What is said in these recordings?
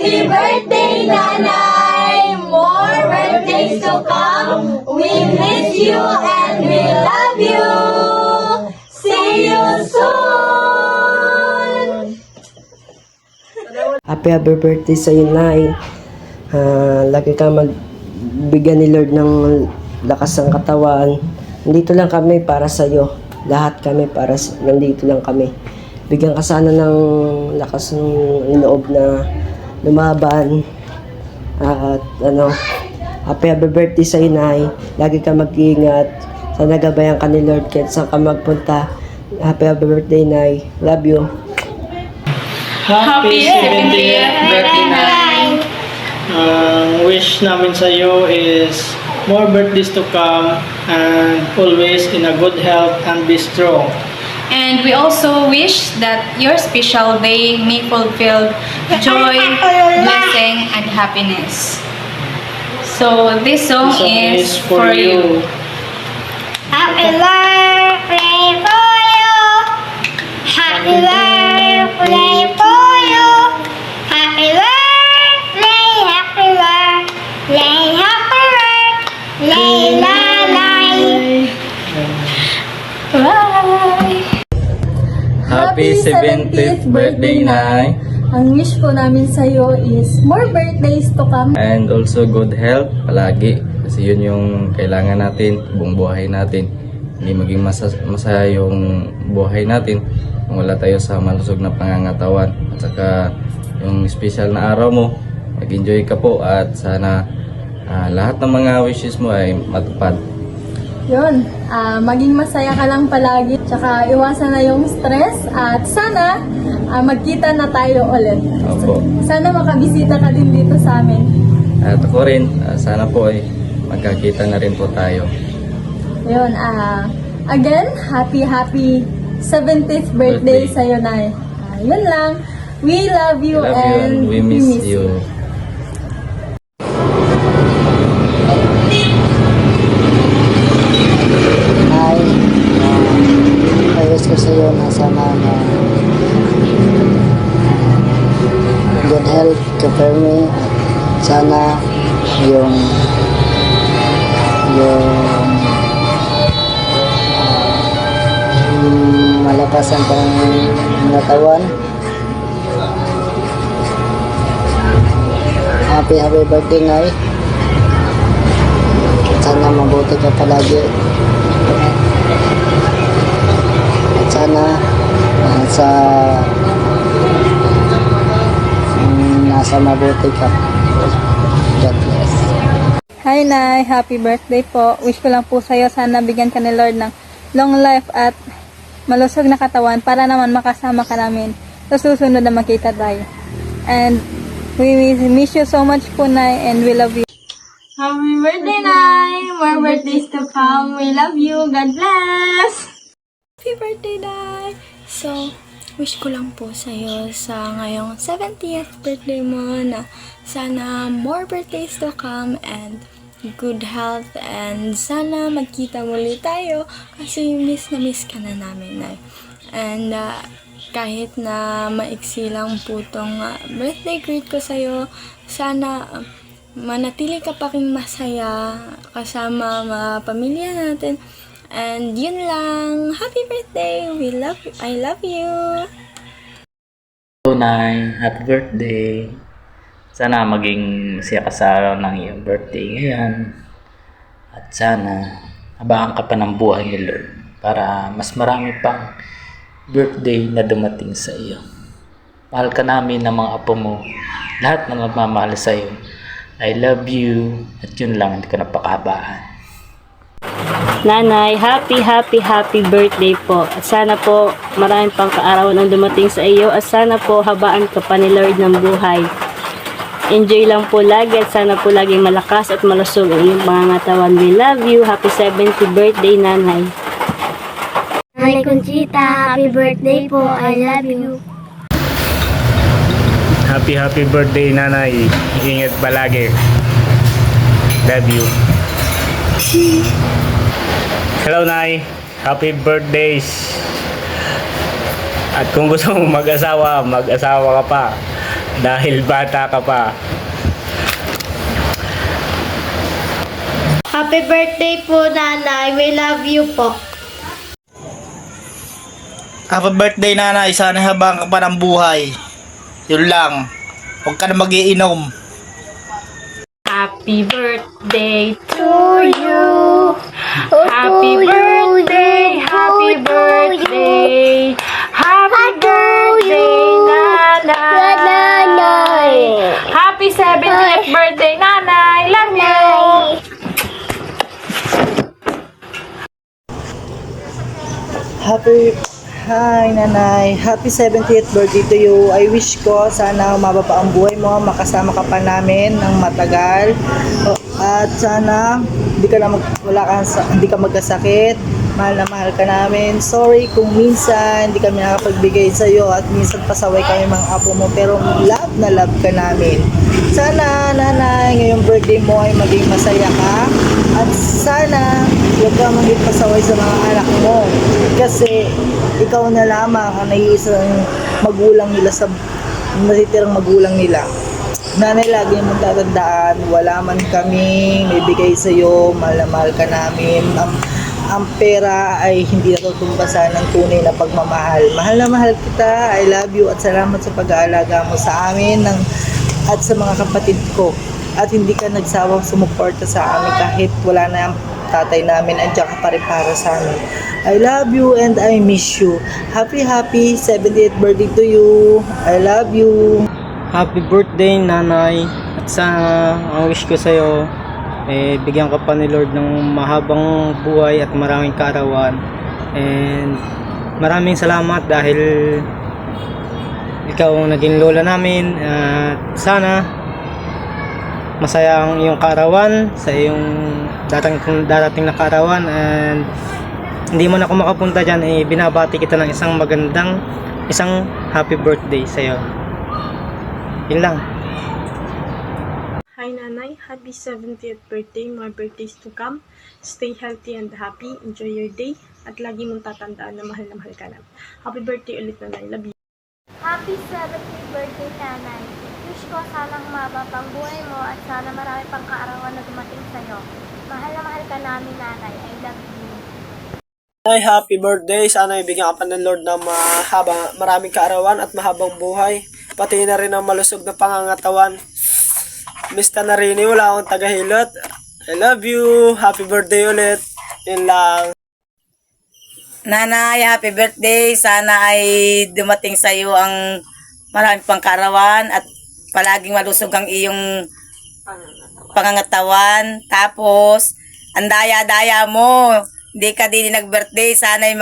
Happy birthday, Nanay! More birthdays to come! We miss you and we love you! See you soon! Happy birthday sa iyo, Nay. Lagi ka magbigyan ni Lord ng lakas ng katawan. Nandito lang kami para sa iyo. Lahat kami nandito lang kami. Bigyan ka sana ng lakas ng loob na lumaban. At happy birthday sa iyo, Nay. Lagi ka mag-iingat. Sana gabayan ka ni Lord kahit saan ka magpunta. Happy Birthday, Nay. Love you. Happy 70th birthday, Nay! Wish namin sa iyo is more birthdays to come and always in a good health and be strong. And we also wish that your special day may fulfill joy, blessing, and happiness. So this song is for you. Happy birthday for you! Happy birthday for you! Happy birthday, happy birthday, happy birthday, Nanay! Bye! Happy 70th birthday, Nay! Ang wish po namin sa iyo is more birthdays to come. And also good health palagi. Kasi yun yung kailangan natin, buong buhay natin. Hindi maging masaya yung buhay natin kung wala tayo sa malusog na pangangatawan. At saka yung special na araw mo, mag-enjoy ka po at sana lahat ng mga wishes mo ay matupad. Yun, maging masaya ka lang palagi. Tsaka iwasan na yung stress at sana magkita na tayo ulit. Opo. Sana makabisita ka din dito sa amin. At ako rin, sana po ay magkakita na rin po tayo. Yun, again, happy 70th birthday sa iyo, Nay. Yun lang. We love you Love you and we miss you. Hi, ayos ko sa iyo na sana na good health ka for me. Sana yung malapasan pa ng natawan. Happy birthday, Nay. Sana mabuti ka palagi. At sana nasa mabuti ka. God bless. Hi, Nay. Happy birthday po. Wish ko lang po sa'yo, sana bigyan ka ni Lord ng long life at malusog na katawan para naman makasama ka namin sa susunod na makita tayo. And we miss you so much po, Nay, and we love you. Happy birthday, Nay! More birthdays to come. We love you. God bless! Happy birthday, Day! So, wish ko lang po sa'yo sa ngayong 70th birthday mo na sana more birthdays to come and good health and sana magkita muli tayo kasi miss na miss ka na namin, Nay. And kahit na maiksi lang po tong birthday greet ko sa'yo, sana manatili ka pa rin masaya kasama mga pamilya natin. And yun lang. Happy birthday! I love you! Hello, Nay. Happy birthday. Sana maging masaya ka sa araw ng iyong birthday ngayon. At sana habaan ka pa ng buhay ni Lord para mas marami pang birthday na dumating sa iyo. Mahal ka namin ng mga apo mo. Lahat na magmamahal sa iyo. I love you. At yun lang, hindi ko napakahabaan. Nanay, happy birthday po. At sana po maraming pang kaarawan ang dumating sa iyo at sana po habaan ka pa ni Lord ng buhay. Enjoy lang po lagi at sana po laging malakas at malusog ang iyong mga ngatawan. We love you. Happy 70th birthday, Nanay. Nanay Conchita, happy birthday po. I love you. Happy birthday, Nanay. Ingat palagi. Love you. Hello, Nay. Happy birthdays. At kung gusto mong mag-asawa ka pa. dahil bata ka pa. Happy birthday po, Nanay. We love you po. Happy birthday, nanay. Sana habang ka pa ng buhay. Yun lang. Huwag ka na magiinom. Happy birthday to you. Happy birthday, happy birthday. Happy birthday, Nanay. Happy 70th birthday, Nanay. Love you. Hi, Nanay. Happy 70th birthday to you. I wish ko sana umaba pa ang buhay mo, makasama ka pa namin ng matagal. At sana hindi ka magkasakit. Mahal na mahal ka namin. Sorry kung minsan hindi kami nakapagbigay sa iyo at minsan pasaway kami mga apo mo, pero love na love ka namin. Sana, Nanay, ngayong birthday mo ay maging masaya ka. At sana huwag ka maging pasaway sa mga anak mo. Kasi ikaw na lamang ang naiisang magulang nila sa natitirang magulang nila. Nanay, lagi mong tatandaan, wala man kami may sa iyo, mahal na mahal ka namin. Ang pera ay hindi natutumbasan ng tunay na pagmamahal. Mahal na mahal kita, I love you at salamat sa pag-aalaga mo sa amin at sa mga kapatid ko. At hindi ka nagsawang sumuporta sa amin kahit wala na ang tatay namin, andiyan ka pa rin para sa amin. I love you and I miss you. Happy 70th birthday to you. I love you. Happy birthday, nanay. At sana ang wish ko sa'yo, bigyan ka pa ni Lord ng mahabang buhay at maraming kaarawan. And maraming salamat dahil ikaw ang naging lola namin. At sana masaya ang iyong kaarawan sa iyong darating na kaarawan. And hindi man ako makapunta dyan, binabati kita ng isang happy birthday sa'yo. Yun lang. Hi, Nanay. Happy 70th birthday. More birthdays to come. Stay healthy and happy. Enjoy your day. At lagi mong tatandaan na mahal ka namin. Happy birthday ulit, Nanay. Love you. Happy 70th birthday, Nanay. Wish ko sana humaba pang buhay mo at sana marami pang kaarawan na dumating sa'yo. Mahal na mahal ka namin, Nanay. I love you. Ay, happy birthday. Sana ibigyan ka pa ng Lord ng maraming kaarawan at mahabang buhay. Pati na rin ang malusog na pangangatawan. Miss ka na rin, wala akong tagahilot. I love you. Happy birthday ulit. Yun lang. Nanay, happy birthday. Sana ay dumating sa iyo ang maraming pang kaarawan at palaging malusog ang iyong pangangatawan. Tapos, ang daya-daya mo. Hindi ka din nag-birthday. Sana ay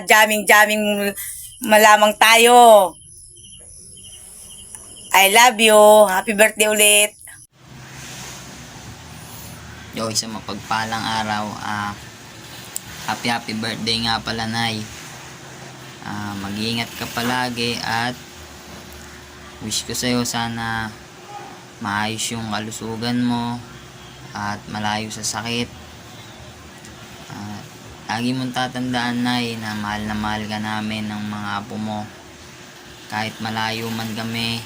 jamming malamang tayo. I love you. Happy birthday ulit. Yo, isang mapagpalang araw. Happy birthday nga pala, Nay. Mag-iingat ka palagi at wish ko sa'yo sana maayos yung kalusugan mo at malayo sa sakit. Lagi mong tatandaan, Nay, na mahal ka namin ng mga apo mo. Kahit malayo man kami,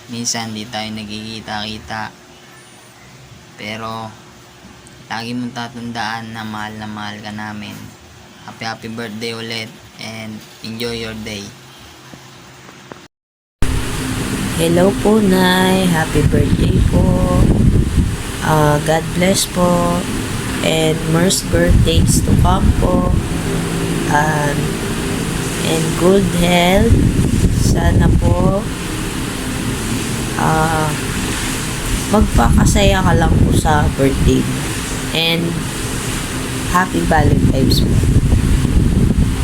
minsan di tayo nagkikita-kita. Pero lagi mong tatandaan na mahal ka namin. Happy birthday ulit and enjoy your day. Hello po, Nay. Happy birthday po. God bless po. And more birthdays to come po. And good health. Sana po magpakasaya ka lang po sa birthday mo. And happy Valentine's po.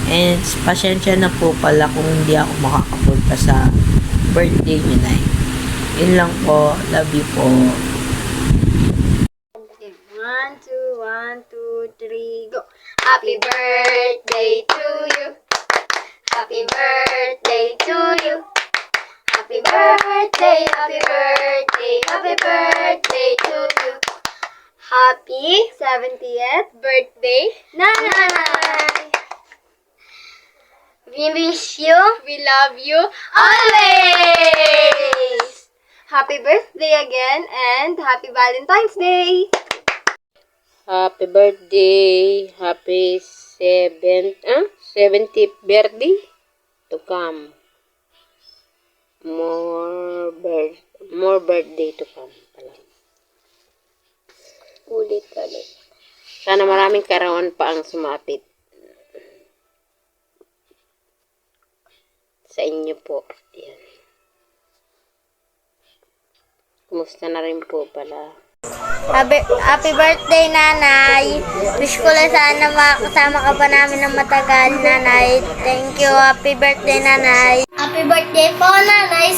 And pasensya na po pala kung hindi ako makakapunta sa birthday niyo, Nay. Yun lang po. Love you po. 1, 2, 3, go! Happy birthday to you. Happy birthday to you. Happy birthday, happy birthday, happy birthday to you. Happy 70th birthday, Nanay! We wish you, we love you always! Happy birthday again and happy Valentine's Day! Happy birthday. Happy 70th birthday to come. More birthday to come pala. Ulit. Sana maraming karawan pa ang sumapit sa inyo po. Yan. Kumusta na rin po pala. Happy birthday, Nanay! Wish ko lang sana makasama ka pa namin ng matagal, Nanay. Thank you. Happy birthday, Nanay! Happy birthday po, Nanay!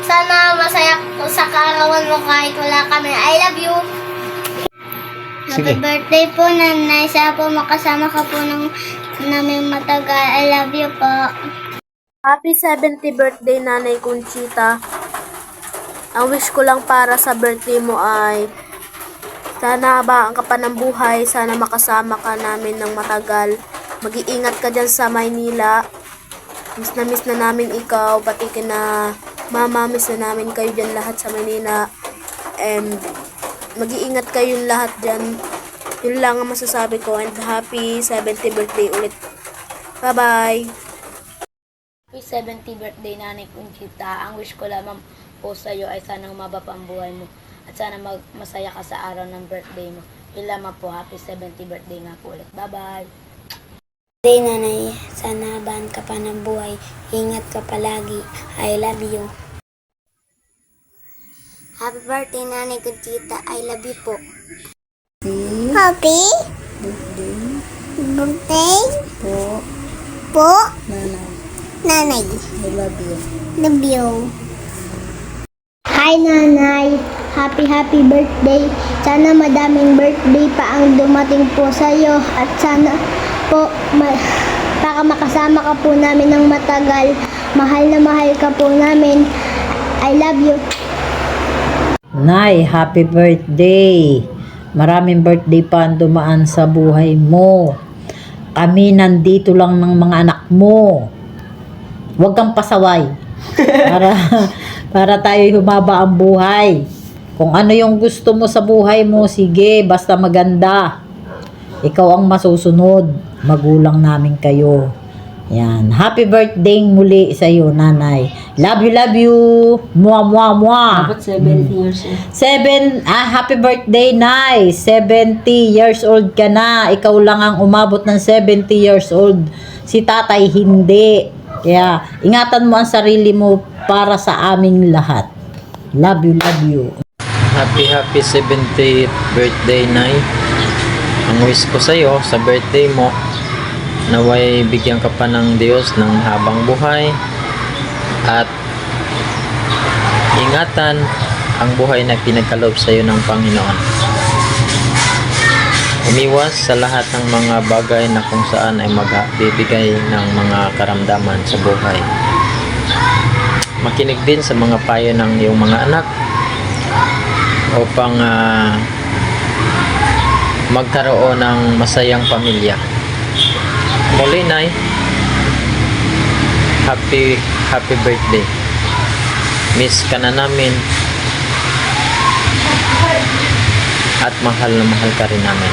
Sana masaya ko sa kaarawan mo kahit wala kami. I love you! Happy birthday po, Nanay! Sana po makasama ka po namin matagal. I love you po! Happy 70th birthday, Nanay Conchita! Ang wish ko lang para sa birthday mo ay sana habang ka pa ng buhay, sana makasama ka namin ng matagal. Mag-iingat ka dyan sa Maynila. Miss na namin ikaw, pati kina mama, miss na namin kayo dyan lahat sa Maynila. And mag-iingat kayong lahat dyan. Yun lang ang masasabi ko, and happy 70th birthday ulit. Bye-bye! Happy 70th birthday, Nanay Conchita. Ang wish ko lamang po sa iyo ay sana humaba pa ang buhay mo at sana masaya ka sa araw ng birthday mo. Yun lamang po, happy 70th birthday nga po ulit. Bye-bye! Birthday, Nanay. Sana habaan ka pa ng buhay. Ingat ka palagi. I love you. Happy birthday, Nanay Conchita. I love you po. Happy birthday po, Nanay. I love you. Love you. Hi, Nanay. Happy birthday. Sana madaming birthday pa ang dumating po sa iyo at sana po baka makasama ka po namin ng matagal. Mahal na mahal ka po namin. I love you. Nay, happy birthday. Maraming birthday pa ang dumaan sa buhay mo. Kami nandito lang ng mga anak mo. Huwag kang pasaway. Para tayo humaba ang buhay. Kung ano yung gusto mo sa buhay mo, sige, basta maganda. Ikaw ang masusunod. Magulang namin kayo. Yan. Happy birthday muli sa iyo, Nanay. Love you. Mua. Dapat 70 years old. Happy birthday, Nay. 70 years old ka na. Ikaw lang ang umabot ng 70 years old. Si tatay hindi. Kaya, ingatan mo ang sarili mo para sa aming lahat. Love you. Happy 70th birthday, Nay. Ang wish ko sa iyo sa birthday mo, naway bigyan ka pa ng Diyos ng habang buhay at ingatan ang buhay na pinagkaloob sa iyo ng Panginoon. Umiwas sa lahat ng mga bagay na kung saan ay magbibigay ng mga karamdaman sa buhay. Makinig din sa mga payo ng iyong mga anak upang magkaroon ng masayang pamilya. Muli, Nay, happy birthday. Miss ka na namin at mahal na mahal ka rin namin.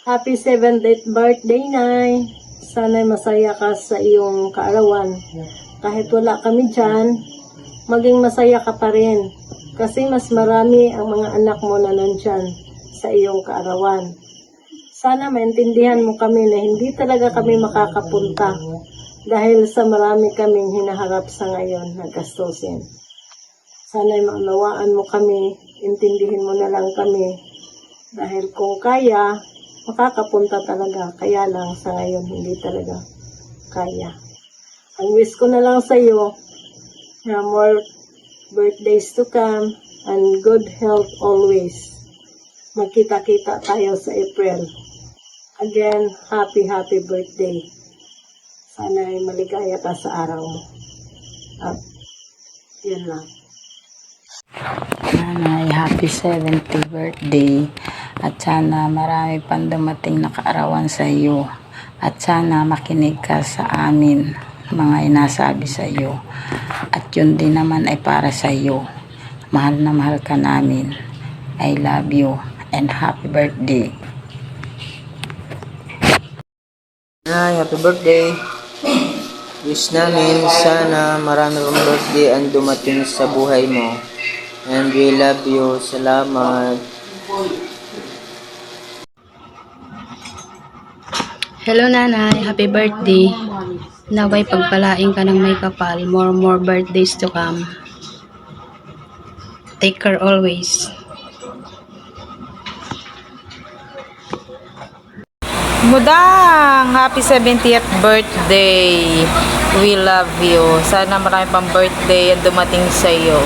Happy 70th birthday, Nay. Sana'y masaya ka sa iyong kaarawan. Kahit wala kami dyan, maging masaya ka pa rin. Kasi mas marami ang mga anak mo na nandyan sa iyong kaarawan. Sana maintindihan mo kami na hindi talaga kami makakapunta dahil sa marami kaming hinaharap sa ngayon na gastusin. Sana'y maunawaan mo kami, intindihin mo na lang kami. Dahil kung kaya, makakapunta talaga. Kaya lang sa ngayon, hindi talaga kaya. Ang wish ko na lang sa iyo, na more birthdays to come and good health always. Magkita-kita tayo sa April. Again, happy birthday. Sana'y maligaya ka sa araw mo. At yan lang. Nanay, happy 70th birthday. At sana marami pang dumating na kaarawan sa iyo. At sana makinig ka sa amin. mga inasabi sa iyo. At yun din naman ay para sa iyo. Mahal na mahal ka namin. I love you and happy birthday. Nay, happy birthday. Wish namin sana marami kang birthday ang dumating sa buhay mo. And we love you. Salamat. Hello nanay, happy birthday. Naway pagpalain ka ng may kapal, more birthdays to come. Take care always. Mudang, happy 70th birthday. We love you. Sana marami pang birthday ang dumating sa iyo.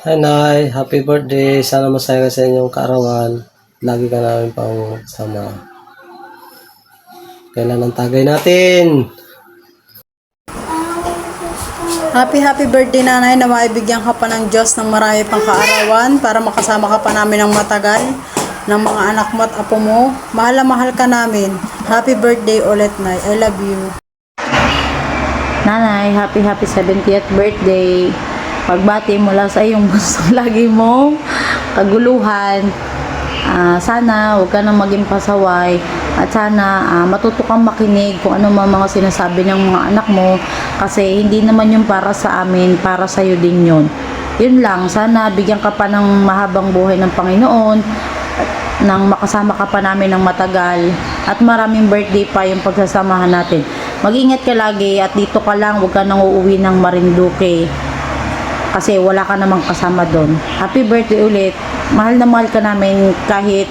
Hi Nay, happy birthday. Sana masaya ka sa inyong kaarawan. Lagi ka namin pang sama. Kailan ang tagay natin? Happy birthday nanay, na maibigyan ka pa ng Diyos ng marami pang kaarawan para makasama ka pa namin ng matagal ng mga anak mo at apo mo. Mahal na mahal ka namin. Happy birthday ulit, Nay. I love you. Nanay, happy 70th birthday. Pagbati mula sa iyong gusto lagi mo kaguluhan. Sana huwag ka nang maging pasaway at sana matuto kang makinig kung ano mga sinasabi ng mga anak mo, kasi hindi naman yun para sa amin, para sa iyo din yun. Yun lang, sana bigyan ka pa ng mahabang buhay ng Panginoon, nang makasama ka pa namin ng matagal, at maraming birthday pa yung pagsasamahan natin. Mag-ingat ka lagi at dito ka lang, huwag ka nang uuwi ng Marinduque kasi wala ka namang kasama doon. Happy birthday ulit. Mahal na mahal ka namin kahit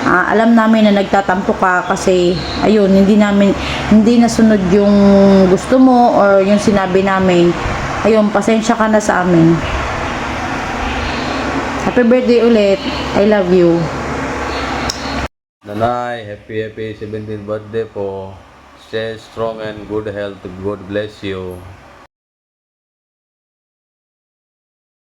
alam namin na nagtatampo ka kasi ayun, hindi nasunod yung gusto mo or yung sinabi namin. Ayun, pasensya ka na sa amin. Happy birthday ulit. I love you. Nanay, happy 17th birthday po. Stay strong and good health. God bless you.